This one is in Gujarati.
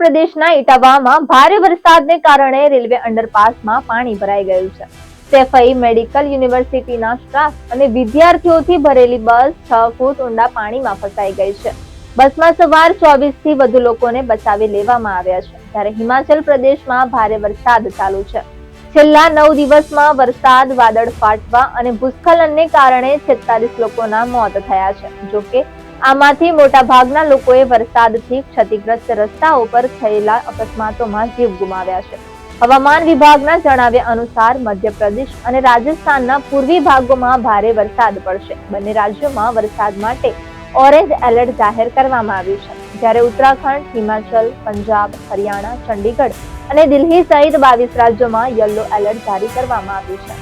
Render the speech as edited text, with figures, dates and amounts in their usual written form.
પ્રદેશના ઇટાવામાં ભારે વરસાદને કારણે રેલવે અંડરપાસમાં પાણી ભરાઈ ગયું છે. સૈફઈ મેડિકલ યુનિવર્સિટીના સ્ટાફ અને વિદ્યાર્થીઓથી ભરેલી બસ 6 ફૂટ ઊંડા પાણીમાં ફસાઈ ગઈ છે. બસમાં સવાર 24 થી વધુ લોકોને બચાવી લેવામાં આવ્યા છે. ત્યારે હિમાચલ પ્રદેશમાં ભારે વરસાદ ચાલુ છે. છેલ્લા 9 દિવસમાં વરસાદ, વાદળ ફાટવા અને ભૂસ્ખલનને કારણે 46 લોકોના મોત થયા છે. જોકે આમાંથી મોટાભાગના લોકોએ વરસાદથી ક્ષતિગ્રસ્ત રસ્તાઓ પર થયેલા અકસ્માતોમાં જીવ ગુમાવ્યા છે. હવામાન વિભાગના જણાવ્યા અનુસાર મધ્યપ્રદેશ અને રાજસ્થાનના પૂર્વી ભાગોમાં ભારે વરસાદ પડશે. બંને રાજ્યોમાં વરસાદ માટે ઓરેન્જ એલર્ટ જાહેર કરવામાં આવ્યું છે. જ્યારે ઉત્તરાખંડ, હિમાચલ, પંજાબ, હરિયાણા, ચંડીગઢ અને દિલ્હી સહિત 22 રાજ્યોમાં યલો એલર્ટ જારી કરવામાં આવ્યું છે.